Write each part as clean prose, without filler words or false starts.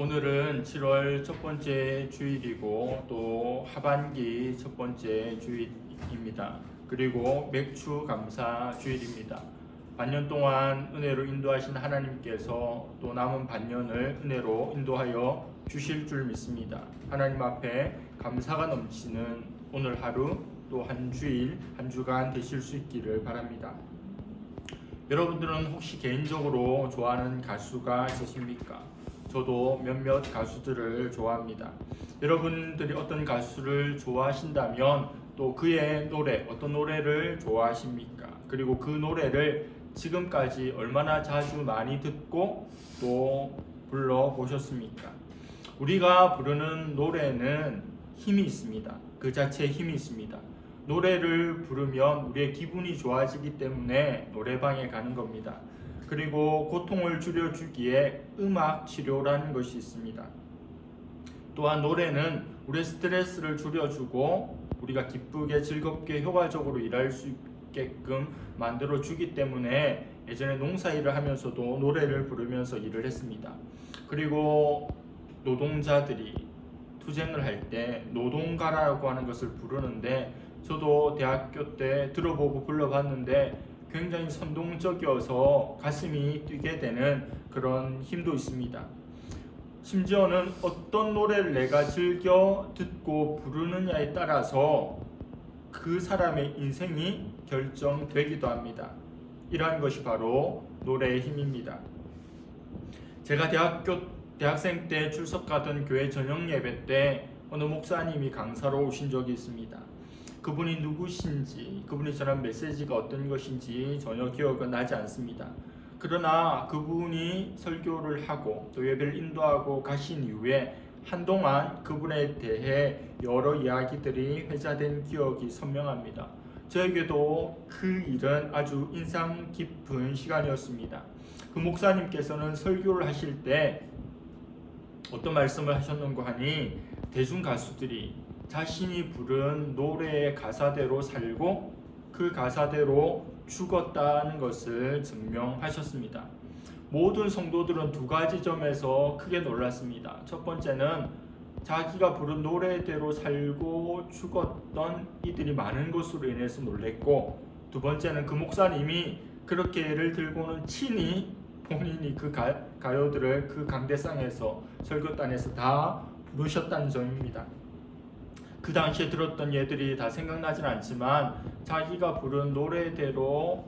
오늘은 7월 첫 번째 주일이고 또 하반기 첫 번째 주일입니다. 그리고 맥주 감사 주일입니다. 반년 동안 은혜로 인도하신 하나님께서 또 남은 반년을 은혜로 인도하여 주실 줄 믿습니다. 하나님 앞에 감사가 넘치는 오늘 하루 또 한 주일, 한 주간 되실 수 있기를 바랍니다. 여러분들은 혹시 개인적으로 좋아하는 가수가 있으십니까? 저도 몇몇 가수들을 좋아합니다. 여러분들이 어떤 가수를 좋아하신다면 또 그의 노래, 어떤 노래를 좋아하십니까? 그리고 그 노래를 지금까지 얼마나 자주 많이 듣고 또 불러보셨습니까? 우리가 부르는 노래는 힘이 있습니다. 그 자체에 힘이 있습니다. 노래를 부르면 우리의 기분이 좋아지기 때문에 노래방에 가는 겁니다. 그리고 고통을 줄여주기에 음악 치료라는 것이 있습니다. 또한 노래는 우리의 스트레스를 줄여주고 우리가 기쁘게 즐겁게 효과적으로 일할 수 있게끔 만들어주기 때문에 예전에 농사일을 하면서도 노래를 부르면서 일을 했습니다. 그리고 노동자들이 투쟁을 할 때 노동가라고 하는 것을 부르는데 저도 대학교 때 들어보고 불러봤는데 굉장히 선동적이어서 가슴이 뛰게 되는 그런 힘도 있습니다. 심지어는 어떤 노래를 내가 즐겨 듣고 부르느냐에 따라서 그 사람의 인생이 결정되기도 합니다. 이러한 것이 바로 노래의 힘입니다. 제가 대학생 때 출석하던 교회 저녁 예배 때 어느 목사님이 강사로 오신 적이 있습니다. 그분이 누구신지, 그분이 전한 메시지가 어떤 것인지 전혀 기억은 나지 않습니다. 그러나 그분이 설교를 하고 또 예배를 인도하고 가신 이후에 한동안 그분에 대해 여러 이야기들이 회자된 기억이 선명합니다. 저에게도 그 일은 아주 인상 깊은 시간이었습니다. 그 목사님께서는 설교를 하실 때 어떤 말씀을 하셨는가 하니 대중 가수들이 자신이 부른 노래의 가사대로 살고 그 가사대로 죽었다는 것을 증명하셨습니다. 모든 성도들은 두 가지 점에서 크게 놀랐습니다. 첫 번째는 자기가 부른 노래대로 살고 죽었던 이들이 많은 것으로 인해서 놀랬고, 두 번째는 그 목사님이 그렇게 예를 들고는 친히 본인이 그 가요들을 그 강대상에서 설교단에서 다 부르셨다는 점입니다. 그 당시에 들었던 예들이 다 생각나진 않지만 자기가 부른 노래대로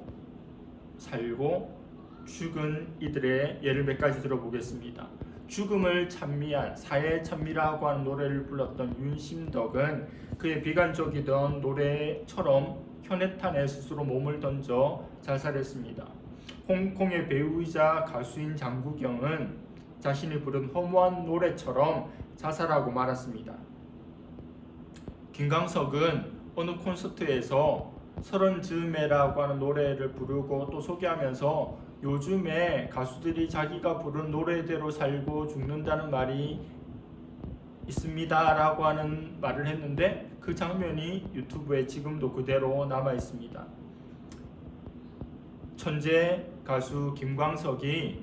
살고 죽은 이들의 예를 몇 가지 들어보겠습니다. 죽음을 찬미한 사회 찬미라고 하는 노래를 불렀던 윤심덕은 그의 비관적이던 노래처럼 현해탄에 스스로 몸을 던져 자살했습니다. 홍콩의 배우이자 가수인 장국영은 자신이 부른 허무한 노래처럼 자살하고 말았습니다. 김광석은 어느 콘서트에서 서른 즈음에라고 하는 노래를 부르고 또 소개하면서 요즘에 가수들이 자기가 부른 노래대로 살고 죽는다는 말이 있습니다 라고 하는 말을 했는데 그 장면이 유튜브에 지금도 그대로 남아 있습니다. 천재 가수 김광석이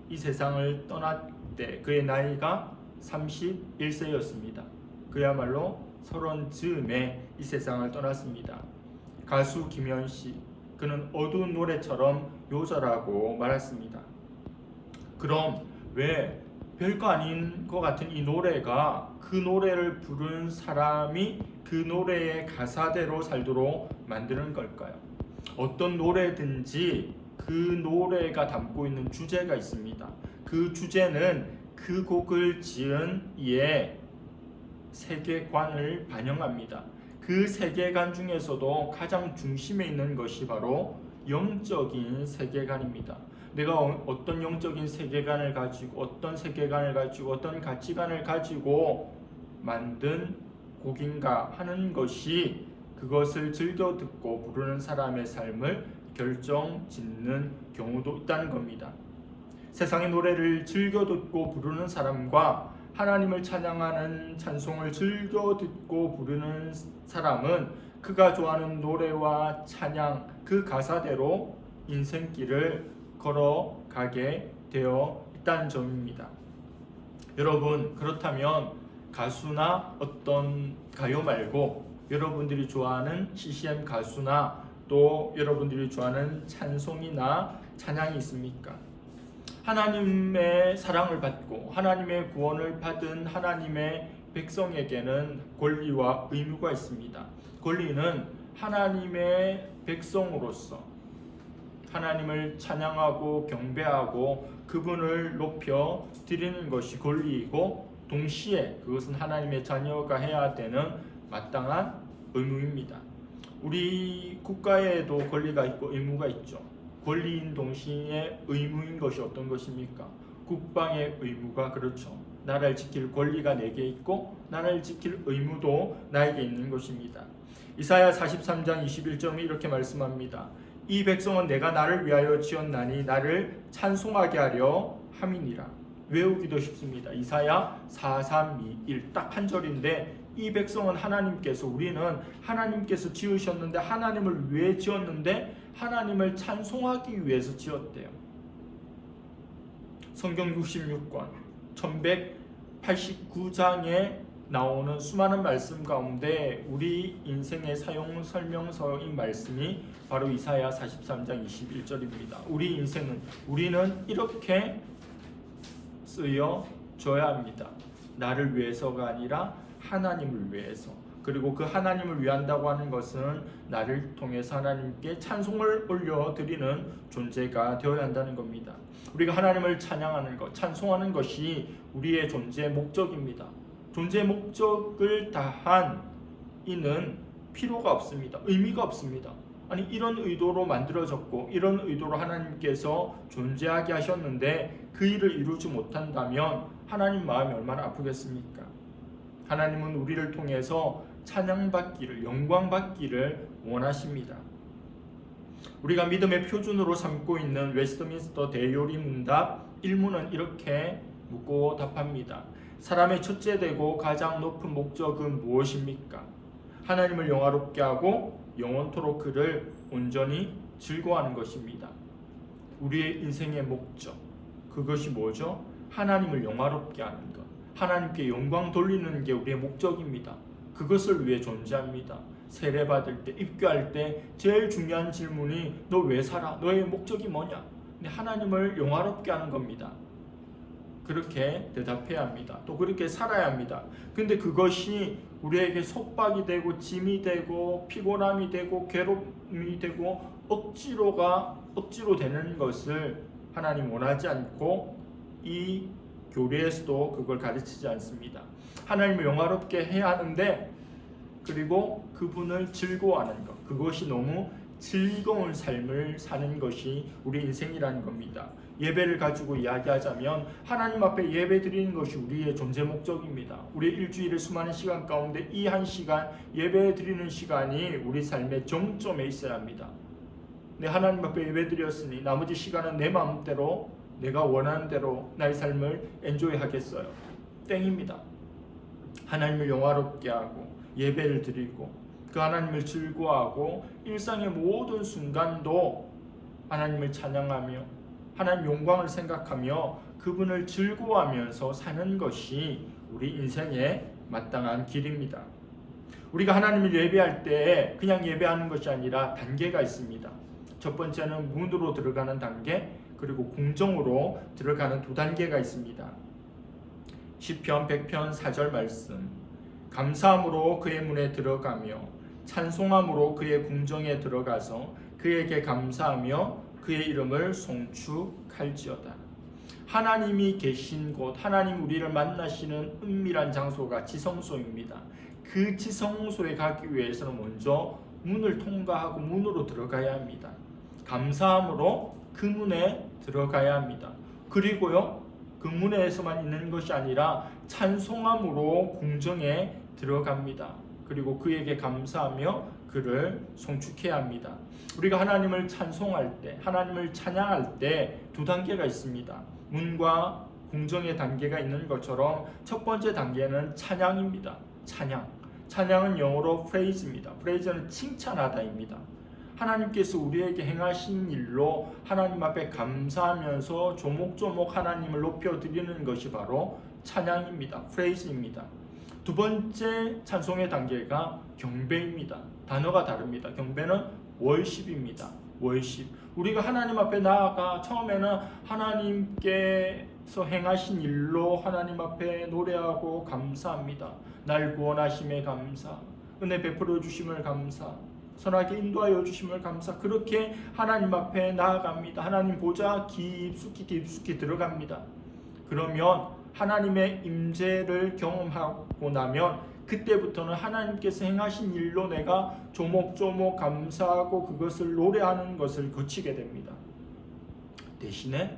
이 세상을 떠날 때 그의 나이가 31세였습니다. 그야말로 30즈음에 이 세상을 떠났습니다. 가수 김현식, 그는 어두운 노래처럼 요절하고 말았습니다. 그럼 왜 별거 아닌 것 같은 이 노래가 그 노래를 부른 사람이 그 노래의 가사대로 살도록 만드는 걸까요? 어떤 노래든지 그 노래가 담고 있는 주제가 있습니다. 그 주제는 그 곡을 지은 이의 세계관을 반영합니다. 그 세계관 중에서도 가장 중심에 있는 것이 바로 영적인 세계관입니다. 내가 어떤 영적인 세계관을 가지고 어떤 가치관을 가지고 만든 곡인가 하는 것이 그것을 즐겨 듣고 부르는 사람의 삶을 결정짓는 경우도 있다는 겁니다. 세상의 노래를 즐겨 듣고 부르는 사람과 하나님을 찬양하는 찬송을 즐겨 듣고 부르는 사람은 그가 좋아하는 노래와 찬양 그 가사대로 인생길을 걸어가게 되어 있다는 점입니다. 여러분, 그렇다면 가수나 어떤 가요 말고 여러분들이 좋아하는 CCM 가수나 또 여러분들이 좋아하는 찬송이나 찬양이 있습니까? 하나님의 사랑을 받고 하나님의 구원을 받은 하나님의 백성에게는 권리와 의무가 있습니다. 권리는 하나님의 백성으로서 하나님을 찬양하고 경배하고 그분을 높여 드리는 것이 권리이고, 동시에 그것은 하나님의 자녀가 해야 되는 마땅한 의무입니다. 우리 국가에도 권리가 있고 의무가 있죠. 권리인 동시에 의무인 것이 어떤 것입니까? 국방의 의무가 그렇죠. 나라를 지킬 권리가 내게 있고 나라를 지킬 의무도 나에게 있는 것입니다. 이사야 43장 21절에 이렇게 말씀합니다. 이 백성은 내가 나를 위하여 지었나니 나를 찬송하게 하려 함이니라. 외우기도 쉽습니다. 이사야 4321 딱 한 절인데, 이 백성은 하나님께서, 우리는 하나님께서 지으셨는데, 하나님을 왜 지었는데? 하나님을 찬송하기 위해서 지었대요. 성경 66권 1189장에 나오는 수많은 말씀 가운데 우리 인생의 사용 설명서인 말씀이 바로 이사야 43장 21절입니다. 우리는 이렇게 쓰여져야 합니다. 나를 위해서가 아니라 하나님을 위해서. 그리고 그 하나님을 위한다고 하는 것은 나를 통해서 하나님께 찬송을 올려드리는 존재가 되어야 한다는 겁니다. 우리가 하나님을 찬양하는 것, 찬송하는 것이 우리의 존재의 목적입니다. 존재의 목적을 다한 이는 필요가 없습니다. 의미가 없습니다. 아니, 이런 의도로 만들어졌고 이런 의도로 하나님께서 존재하게 하셨는데 그 일을 이루지 못한다면 하나님 마음이 얼마나 아프겠습니까? 하나님은 우리를 통해서 찬양받기를, 영광받기를 원하십니다. 우리가 믿음의 표준으로 삼고 있는 웨스트민스터 대요리 문답 1문은 이렇게 묻고 답합니다. 사람의 첫째 되고 가장 높은 목적은 무엇입니까? 하나님을 영화롭게 하고 영원토록 그를 온전히 즐거워하는 것입니다. 우리의 인생의 목적, 그것이 뭐죠? 하나님을 영화롭게 하는 것, 하나님께 영광 돌리는 게 우리의 목적입니다. 그것을 위해 존재합니다. 세례받을 때, 입교할 때 제일 중요한 질문이 너 왜 살아? 너의 목적이 뭐냐? 근데 하나님을 영화롭게 하는 겁니다. 그렇게 대답해야 합니다. 또 그렇게 살아야 합니다. 근데 그것이 우리에게 속박이 되고 짐이 되고 피곤함이 되고 괴로움이 되고 억지로 되는 것을 하나님 원하지 않고 이 교리에서도 그걸 가르치지 않습니다. 하나님을 영화롭게 해야 하는데, 그리고 그분을 즐거워하는 것, 그것이 너무 즐거운 삶을 사는 것이 우리 인생이라는 겁니다. 예배를 가지고 이야기하자면 하나님 앞에 예배 드리는 것이 우리의 존재 목적입니다. 우리 일주일의 수많은 시간 가운데 이 한 시간 예배 드리는 시간이 우리 삶의 정점에 있어야 합니다. 내 하나님 앞에 예배 드렸으니 나머지 시간은 내 마음대로 내가 원하는 대로 나의 삶을 엔조이 하겠어요. 땡입니다. 하나님을 영화롭게 하고 예배를 드리고 그 하나님을 즐거워하고 일상의 모든 순간도 하나님을 찬양하며 하나님 영광을 생각하며 그분을 즐거워하면서 사는 것이 우리 인생의 마땅한 길입니다. 우리가 하나님을 예배할 때 그냥 예배하는 것이 아니라 단계가 있습니다. 첫 번째는 문으로 들어가는 단계, 그리고 궁정으로 들어가는 두 단계가 있습니다. 시편 100편 4절 말씀, 감사함으로 그의 문에 들어가며 찬송함으로 그의 궁정에 들어가서 그에게 감사하며 그의 이름을 송축할지어다. 하나님이 계신 곳, 하나님 우리를 만나시는 은밀한 장소가 지성소입니다. 그 지성소에 가기 위해서는 먼저 문을 통과하고 문으로 들어가야 합니다. 감사함으로 그 문에 들어가야 합니다. 그리고요, 그 문에서만 있는 것이 아니라 찬송함으로 궁정에 들어갑니다. 그리고 그에게 감사하며 그를 송축해야 합니다. 우리가 하나님을 찬송할 때, 하나님을 찬양할 때 두 단계가 있습니다. 문과 궁정의 단계가 있는 것처럼 첫 번째 단계는 찬양입니다. 찬양은 영어로 praise입니다. praise는 칭찬하다입니다. 하나님께서 우리에게 행하신 일로 하나님 앞에 감사하면서 조목조목 하나님을 높여드리는 것이 바로 찬양입니다. 프레이즈입니다. 두 번째 찬송의 단계가 경배입니다. 단어가 다릅니다. 경배는 월십입니다. 월십. 우리가 하나님 앞에 나아가 처음에는 하나님께서 행하신 일로 하나님 앞에 노래하고 감사합니다. 날 구원하심에 감사, 은혜 베풀어 주심을 감사, 선하게 인도하여 주심을 감사. 그렇게 하나님 앞에 나아갑니다. 하나님 보좌 깊숙이 들어갑니다. 그러면 하나님의 임재를 경험하고 나면 그때부터는 하나님께서 행하신 일로 내가 조목조목 감사하고 그것을 노래하는 것을 거치게 됩니다. 대신에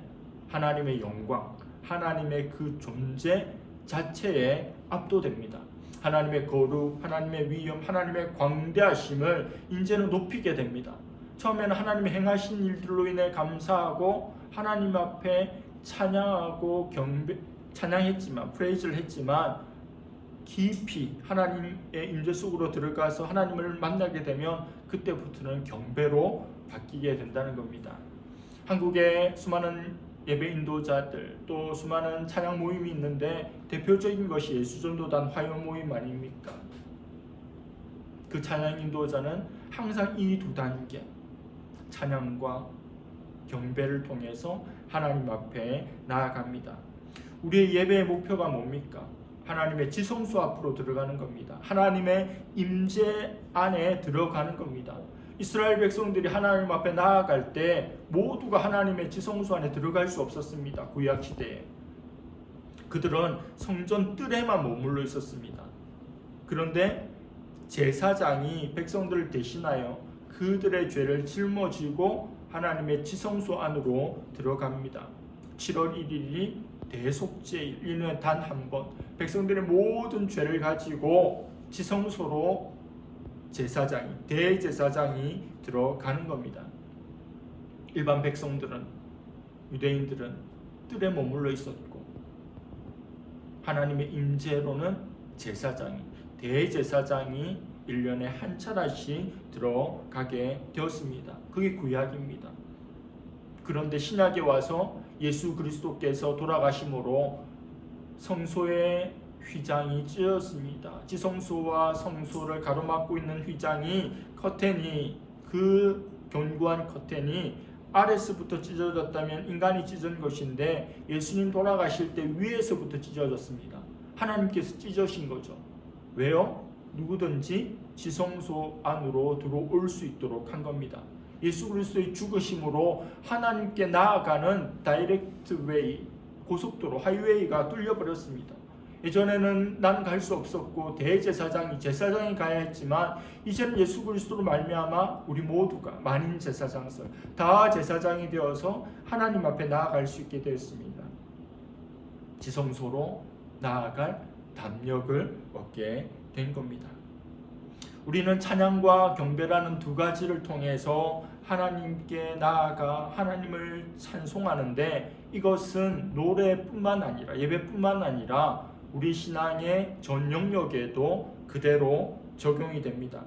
하나님의 영광, 하나님의 그 존재 자체에 압도됩니다. 하나님의 거룩, 하나님의 위엄, 하나님의 광대하심을 이제는 높이게 됩니다. 처음에는 하나님의 행하신 일들로 인해 감사하고 하나님 앞에 찬양하고 찬양했지만, 프레이즈를 했지만 깊이 하나님의 임재 속으로 들어가서 하나님을 만나게 되면 그때부터는 경배로 바뀌게 된다는 겁니다. 한국에 수많은 예배 인도자들, 또 수많은 찬양 모임이 있는데 대표적인 것이 예수전도단 화요 모임 아닙니까? 그 찬양 인도자는 항상 이 두 단계, 찬양과 경배를 통해서 하나님 앞에 나아갑니다. 우리의 예배의 목표가 뭡니까? 하나님의 지성소 앞으로 들어가는 겁니다. 하나님의 임재 안에 들어가는 겁니다. 이스라엘 백성들이 하나님 앞에 나아갈 때 모두가 하나님의 지성소 안에 들어갈 수 없었습니다. 구약 시대에 그들은 성전 뜰에만 머물러 있었습니다. 그런데 제사장이 백성들을 대신하여 그들의 죄를 짊어지고 하나님의 지성소 안으로 들어갑니다. 7월 1일이 대속죄일, 1년에 단 한 번 백성들의 모든 죄를 가지고 지성소로 대제사장이 들어가는 겁니다. 일반 백성들은, 유대인들은 뜰에 머물러 있었고 하나님의 임재로는 대제사장이 1년에 한 차례씩 들어가게 되었습니다. 그게 구약입니다. 그런데 신약에 와서 예수 그리스도께서 돌아가심으로 성소의 휘장이 찢어졌습니다. 지성소와 성소를 가로막고 있는 커튼이 그 견고한 커튼이 아래서부터 찢어졌다면 인간이 찢은 것인데 예수님 돌아가실 때 위에서부터 찢어졌습니다. 하나님께서 찢으신 거죠. 왜요? 누구든지 지성소 안으로 들어올 수 있도록 한 겁니다. 예수 그리스도의 죽으심으로 하나님께 나아가는 다이렉트 웨이, 고속도로, 하이웨이가 뚫려버렸습니다. 예전에는 나는 갈 수 없었고 제사장이 가야 했지만 이제는 예수 그리스도로 말미암아 우리 모두가 만인 제사장설 다 제사장이 되어서 하나님 앞에 나아갈 수 있게 되었습니다. 지성소로 나아갈 담력을 얻게 된 겁니다. 우리는 찬양과 경배라는 두 가지를 통해서 하나님께 나아가 하나님을 찬송하는데 이것은 노래뿐만 아니라 예배뿐만 아니라 우리 신앙의 전 영역에도 그대로 적용이 됩니다.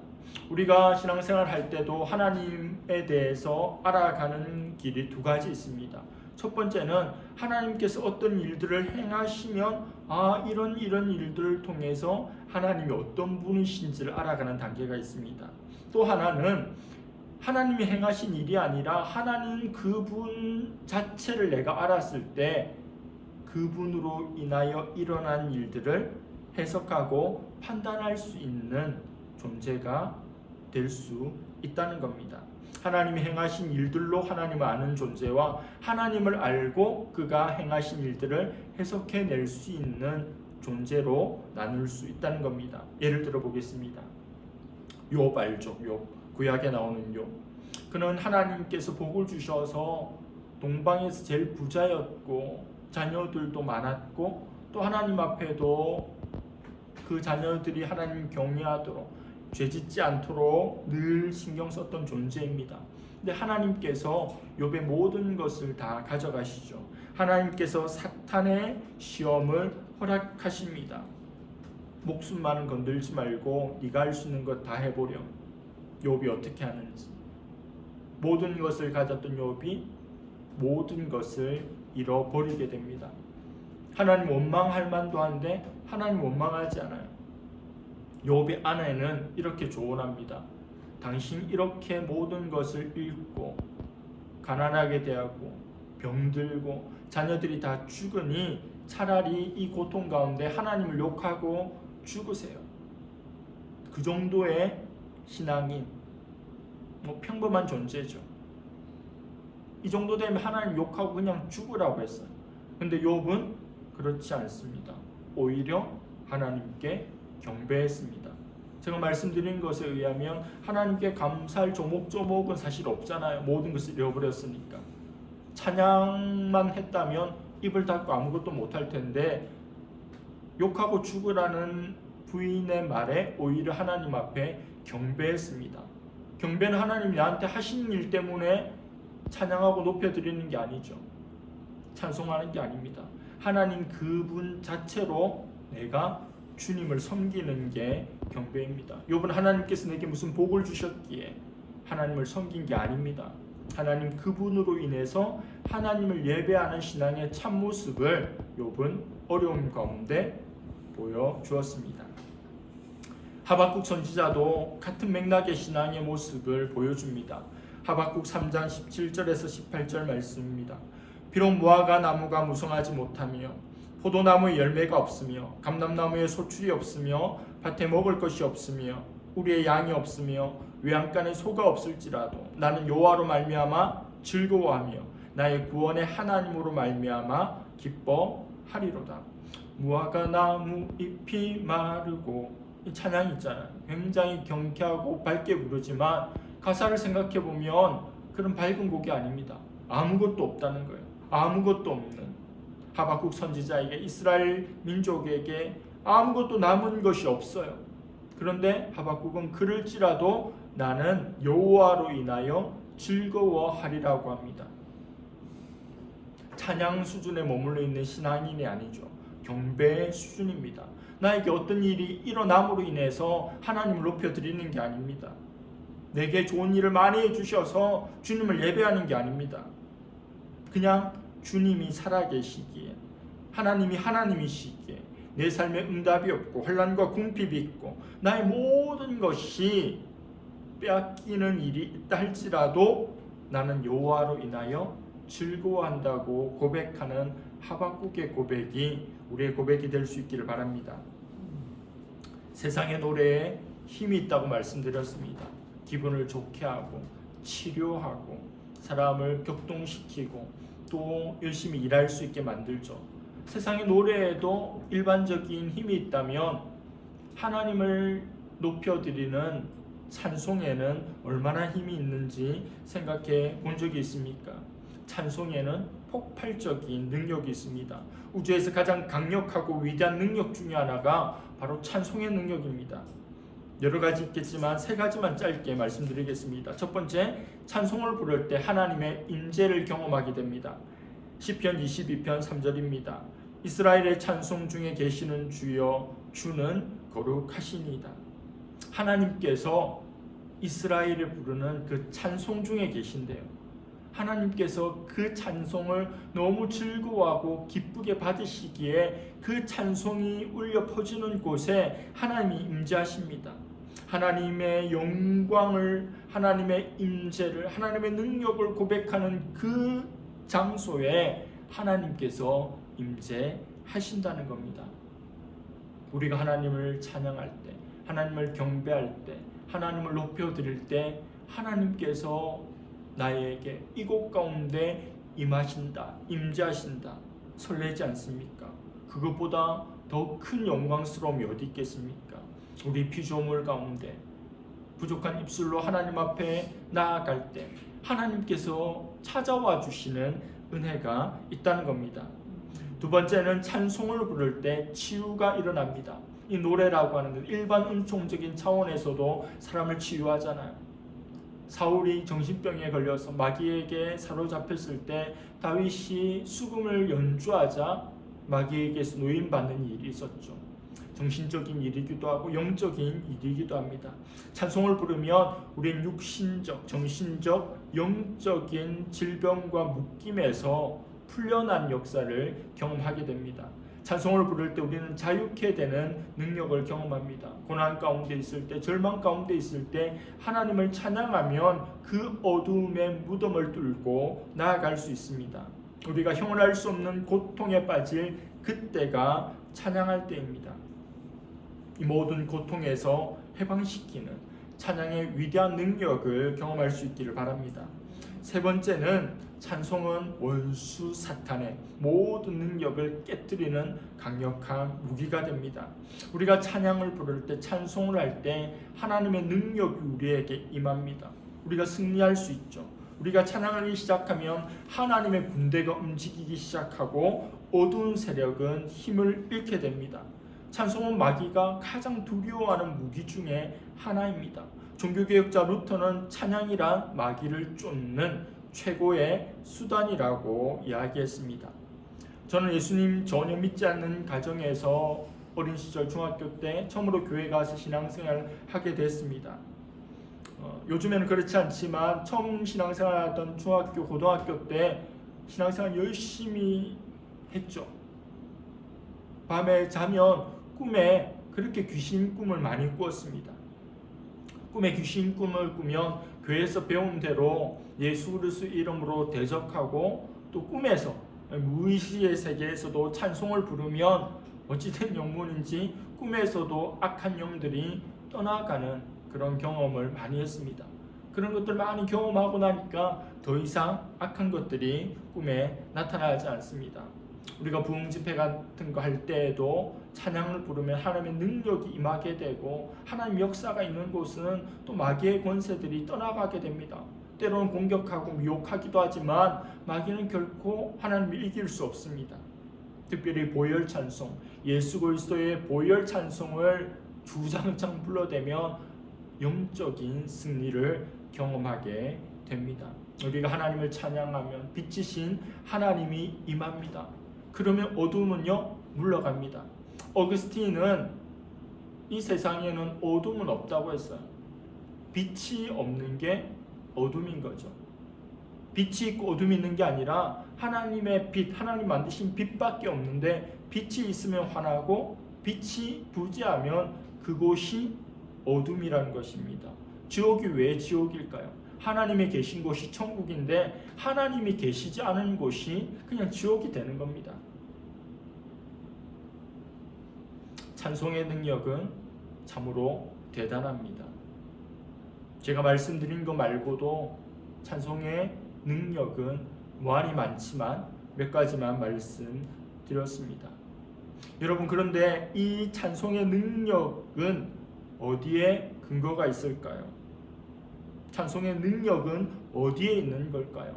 우리가 신앙생활 할 때도 하나님에 대해서 알아가는 길이 두 가지 있습니다. 첫 번째는 하나님께서 어떤 일들을 행하시면 이런 일들을 통해서 하나님이 어떤 분이신지를 알아가는 단계가 있습니다. 또 하나는 하나님이 행하신 일이 아니라 하나님 그분 자체를 내가 알았을 때 그분으로 인하여 일어난 일들을 해석하고 판단할 수 있는 존재가 될 수 있다는 겁니다. 하나님이 행하신 일들로 하나님을 아는 존재와 하나님을 알고 그가 행하신 일들을 해석해낼 수 있는 존재로 나눌 수 있다는 겁니다. 예를 들어 보겠습니다. 욥 알죠? 욥. 구약에 나오는 욥. 그는 하나님께서 복을 주셔서 동방에서 제일 부자였고 자녀들도 많았고 또 하나님 앞에도 그 자녀들이 하나님 경외하도록 죄짓지 않도록 늘 신경 썼던 존재입니다. 근데 하나님께서 욥의 모든 것을 다 가져가시죠. 하나님께서 사탄의 시험을 허락하십니다. 목숨만은 건들지 말고 네가 할 수 있는 것 다 해보렴. 욥이 어떻게 하는지. 모든 것을 가졌던 욥이 모든 것을 잃어버리게 됩니다. 하나님 원망할 만도 한데 하나님 원망하지 않아요. 욥의 아내는 이렇게 조언합니다. 당신 이렇게 모든 것을 잃고 가난하게 대하고 병들고 자녀들이 다 죽으니 차라리 이 고통 가운데 하나님을 욕하고 죽으세요. 그 정도의 신앙인, 평범한 존재죠. 이 정도 되면 하나님 욕하고 그냥 죽으라고 했어요. 근데 욥은 그렇지 않습니다. 오히려 하나님께 경배했습니다. 제가 말씀드린 것에 의하면 하나님께 감사할 조목조목은 사실 없잖아요. 모든 것을 잃어버렸으니까. 찬양만 했다면 입을 닫고 아무것도 못할 텐데 욕하고 죽으라는 부인의 말에 오히려 하나님 앞에 경배했습니다. 경배는 하나님이 나한테 하신 일 때문에 찬양하고 높여드리는 게 아니죠. 찬송하는 게 아닙니다. 하나님 그분 자체로 내가 주님을 섬기는 게 경배입니다. 욥은 하나님께서 내게 무슨 복을 주셨기에 하나님을 섬긴 게 아닙니다. 하나님 그분으로 인해서 하나님을 예배하는 신앙의 참모습을 욥은 어려움 가운데 보여주었습니다. 하박국 선지자도 같은 맥락의 신앙의 모습을 보여줍니다. 하박국 3장 17절에서 18절 말씀입니다. 비록 무화과 나무가 무성하지 못하며 포도나무에 열매가 없으며 감람나무에 소출이 없으며 밭에 먹을 것이 없으며 우리의 양이 없으며 외양간에 소가 없을지라도 나는 여호와로 말미암아 즐거워하며 나의 구원의 하나님으로 말미암아 기뻐하리로다. 무화과 나무 잎이 마르고, 이 찬양이 있잖아요. 굉장히 경쾌하고 밝게 부르지만 가사를 생각해 보면 그런 밝은 곡이 아닙니다. 아무것도 없다는 거예요. 아무것도 없는 하박국 선지자에게, 이스라엘 민족에게 아무것도 남은 것이 없어요. 그런데 하박국은 그럴지라도 나는 여호와로 인하여 즐거워하리라고 합니다. 찬양 수준에 머물러 있는 신앙인이 아니죠. 경배의 수준입니다. 나에게 어떤 일이 일어남으로 인해서 하나님을 높여드리는 게 아닙니다. 내게 좋은 일을 많이 해주셔서 주님을 예배하는 게 아닙니다. 그냥 주님이 살아계시기에, 하나님이 하나님이시기에 내 삶에 응답이 없고 혼란과 궁핍이 있고 나의 모든 것이 빼앗기는 일이 있다 할지라도 나는 여호와로 인하여 즐거워한다고 고백하는 하박국의 고백이 우리의 고백이 될 수 있기를 바랍니다. 세상의 노래에 힘이 있다고 말씀드렸습니다. 기분을 좋게 하고 치료하고 사람을 격동시키고 또 열심히 일할 수 있게 만들죠. 세상의 노래에도 일반적인 힘이 있다면 하나님을 높여드리는 찬송에는 얼마나 힘이 있는지 생각해 본 적이 있습니까? 찬송에는 폭발적인 능력이 있습니다. 우주에서 가장 강력하고 위대한 능력 중에 하나가 바로 찬송의 능력입니다. 여러 가지 있겠지만 세 가지만 짧게 말씀드리겠습니다. 첫 번째, 찬송을 부를 때 하나님의 임재를 경험하게 됩니다. 시편 22편 3절입니다. 이스라엘의 찬송 중에 계시는 주여, 주는 거룩하시니이다. 하나님께서 이스라엘을 부르는 그 찬송 중에 계신데요. 하나님께서 그 찬송을 너무 즐거워하고 기쁘게 받으시기에 그 찬송이 울려 퍼지는 곳에 하나님이 임재하십니다. 하나님의 영광을, 하나님의 임재를, 하나님의 능력을 고백하는 그 장소에 하나님께서 임재하신다는 겁니다. 우리가 하나님을 찬양할 때, 하나님을 경배할 때, 하나님을 높여드릴 때 하나님께서 나에게 이곳 가운데 임하신다, 임재하신다, 설레지 않습니까? 그것보다 더 큰 영광스러움이 어디 있겠습니까? 우리 피조물 가운데 부족한 입술로 하나님 앞에 나아갈 때 하나님께서 찾아와 주시는 은혜가 있다는 겁니다. 두 번째는 찬송을 부를 때 치유가 일어납니다. 이 노래라고 하는 것, 일반 은총적인 차원에서도 사람을 치유하잖아요. 사울이 정신병에 걸려서 마귀에게 사로잡혔을 때 다윗이 수금을 연주하자 마귀에게서 노임받는 일이 있었죠. 정신적인 일이기도 하고 영적인 일이기도 합니다. 찬송을 부르면 우리는 육신적, 정신적, 영적인 질병과 묶임에서 풀려난 역사를 경험하게 됩니다. 찬송을 부를 때 우리는 자유케 되는 능력을 경험합니다. 고난 가운데 있을 때, 절망 가운데 있을 때 하나님을 찬양하면 그 어두움의 무덤을 뚫고 나아갈 수 있습니다. 우리가 형언할 수 없는 고통에 빠질 그때가 찬양할 때입니다. 이 모든 고통에서 해방시키는 찬양의 위대한 능력을 경험할 수 있기를 바랍니다. 세 번째는 찬송은 원수 사탄의 모든 능력을 깨뜨리는 강력한 무기가 됩니다. 우리가 찬양을 부를 때, 찬송을 할 때 하나님의 능력이 우리에게 임합니다. 우리가 승리할 수 있죠. 우리가 찬양하기 시작하면 하나님의 군대가 움직이기 시작하고 어두운 세력은 힘을 잃게 됩니다. 찬송은 마귀가 가장 두려워하는 무기 중에 하나입니다. 종교개혁자 루터는 찬양이란 마귀를 쫓는 최고의 수단이라고 이야기했습니다. 저는 예수님 전혀 믿지 않는 가정에서 어린 시절 중학교 때 처음으로 교회 가서 신앙생활을 하게 됐습니다. 요즘에는 그렇지 않지만 처음 신앙생활하던 중학교, 고등학교 때 신앙생활 열심히 했죠. 밤에 자면 꿈에 그렇게 귀신 꿈을 많이 꾸었습니다. 꿈에 귀신 꿈을 꾸면 교회에서 배운 대로 예수 그리스도 이름으로 대적하고 또 꿈에서 무의식의 세계에서도 찬송을 부르면 어찌된 영문인지 꿈에서도 악한 영들이 떠나가는 그런 경험을 많이 했습니다. 그런 것들 많이 경험하고 나니까 더 이상 악한 것들이 꿈에 나타나지 않습니다. 우리가 부흥 집회 같은 거 할 때에도 찬양을 부르면 하나님의 능력이 임하게 되고 하나님 역사가 있는 곳은 또 마귀의 권세들이 떠나가게 됩니다. 때로는 공격하고 미혹하기도 하지만 마귀는 결코 하나님을 이길 수 없습니다. 특별히 보혈 찬송, 예수 그리스도의 보혈 찬송을 주장창 불러대면 영적인 승리를 경험하게 됩니다. 우리가 하나님을 찬양하면 빛이신 하나님이 임합니다. 그러면 어둠은요 물러갑니다. 어거스틴은 이 세상에는 어둠은 없다고 했어요. 빛이 없는 게 어둠인 거죠. 빛이 있고 어둠이 있는 게 아니라 하나님의 빛, 하나님 만드신 빛밖에 없는데 빛이 있으면 환하고 빛이 부재하면 그곳이 어둠이라는 것입니다. 지옥이 왜 지옥일까요? 하나님이 계신 곳이 천국인데 하나님이 계시지 않은 곳이 그냥 지옥이 되는 겁니다. 찬송의 능력은 참으로 대단합니다. 제가 말씀드린 것 말고도 찬송의 능력은 무한히 많지만 몇 가지만 말씀드렸습니다. 여러분, 그런데 이 찬송의 능력은 어디에 근거가 있을까요? 찬송의 능력은 어디에 있는 걸까요?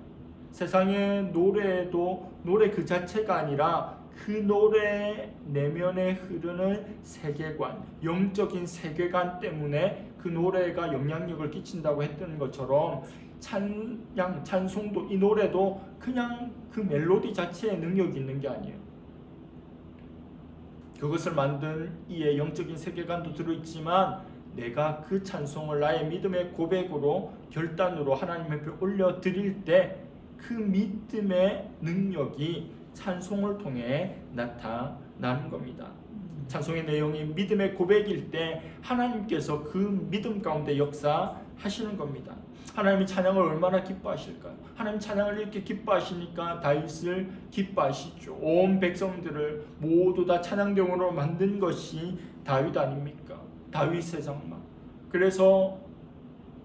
세상의 노래도 노래 그 자체가 아니라 그 노래 내면에 흐르는 세계관, 영적인 세계관 때문에 그 노래가 영향력을 끼친다고 했던 것처럼 찬송도 이 노래도 그냥 그 멜로디 자체에 능력이 있는 게 아니에요. 그것을 만든 이의 영적인 세계관도 들어있지만 내가 그 찬송을 나의 믿음의 고백으로 결단으로 하나님 앞에 올려드릴 때 그 믿음의 능력이 찬송을 통해 나타나는 겁니다. 찬송의 내용이 믿음의 고백일 때 하나님께서 그 믿음 가운데 역사하시는 겁니다. 하나님이 찬양을 얼마나 기뻐하실까요? 하나님 찬양을 이렇게 기뻐하시니까 다윗을 기뻐하시죠. 온 백성들을 모두 다 찬양대원으로 만든 것이 다윗 아닙니까? 다윗의 장막. 그래서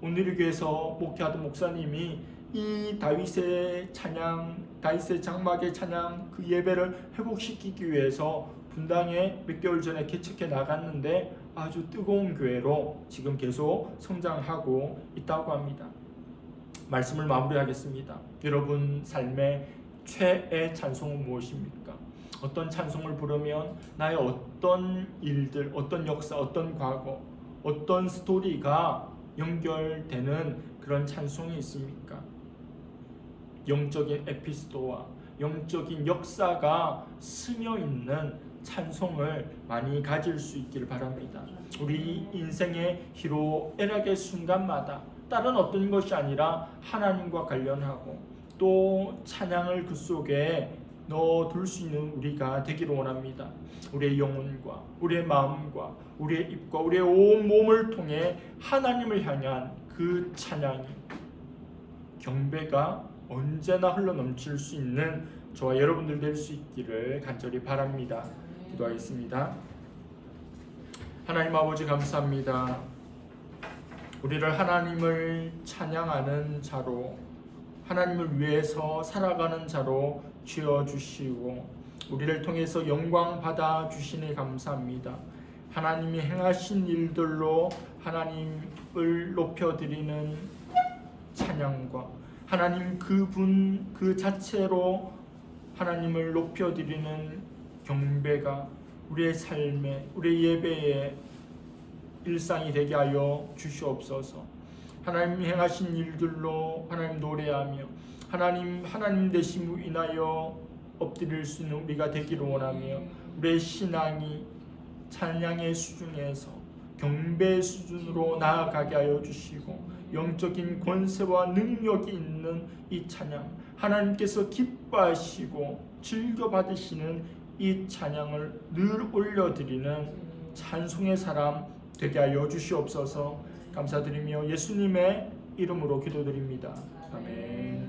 오늘의 교회에서 목회하던 목사님이 이 다윗의 찬양, 다윗의 장막의 찬양 그 예배를 회복시키기 위해서 분당에 몇 개월 전에 개척해 나갔는데 아주 뜨거운 교회로 지금 계속 성장하고 있다고 합니다. 말씀을 마무리하겠습니다. 여러분 삶의 최애 찬송은 무엇입니까? 어떤 찬송을 부르면 나의 어떤 일들, 어떤 역사, 어떤 과거, 어떤 스토리가 연결되는 그런 찬송이 있습니까? 영적인 에피소드와 영적인 역사가 스며 있는 찬송을 많이 가질 수 있기를 바랍니다. 우리 인생의 희로애락의 순간마다 다른 어떤 것이 아니라 하나님과 관련하고 또 찬양을 그 속에 넣어둘 수 있는 우리가 되기를 원합니다. 우리의 영혼과 우리의 마음과 우리의 입과 우리의 온 몸을 통해 하나님을 향한 그 찬양이, 경배가 언제나 흘러넘칠 수 있는 저와 여러분들 될 수 있기를 간절히 바랍니다. 기도하겠습니다. 하나님 아버지 감사합니다. 우리를 하나님을 찬양하는 자로, 하나님을 위해서 살아가는 자로 지어주시고 우리를 통해서 영광 받아 주시니 감사합니다. 하나님이 행하신 일들로 하나님을 높여드리는 찬양과 하나님 그분 그 자체로 하나님을 높여드리는 경배가 우리의 삶에, 우리의 예배에 일상이 되게 하여 주시옵소서. 하나님 행하신 일들로 하나님 노래하며 하나님 되심으로 인하여 엎드릴 수 있는 우리가 되기를 원하며 우리의 신앙이 찬양의 수준에서 경배의 수준으로 나아가게 하여 주시고 영적인 권세와 능력이 있는 이 찬양, 하나님께서 기뻐하시고 즐겨 받으시는 이 찬양을 늘 올려드리는 찬송의 사람 되게 하여 주시옵소서. 감사드리며 예수님의 이름으로 기도드립니다. 아멘.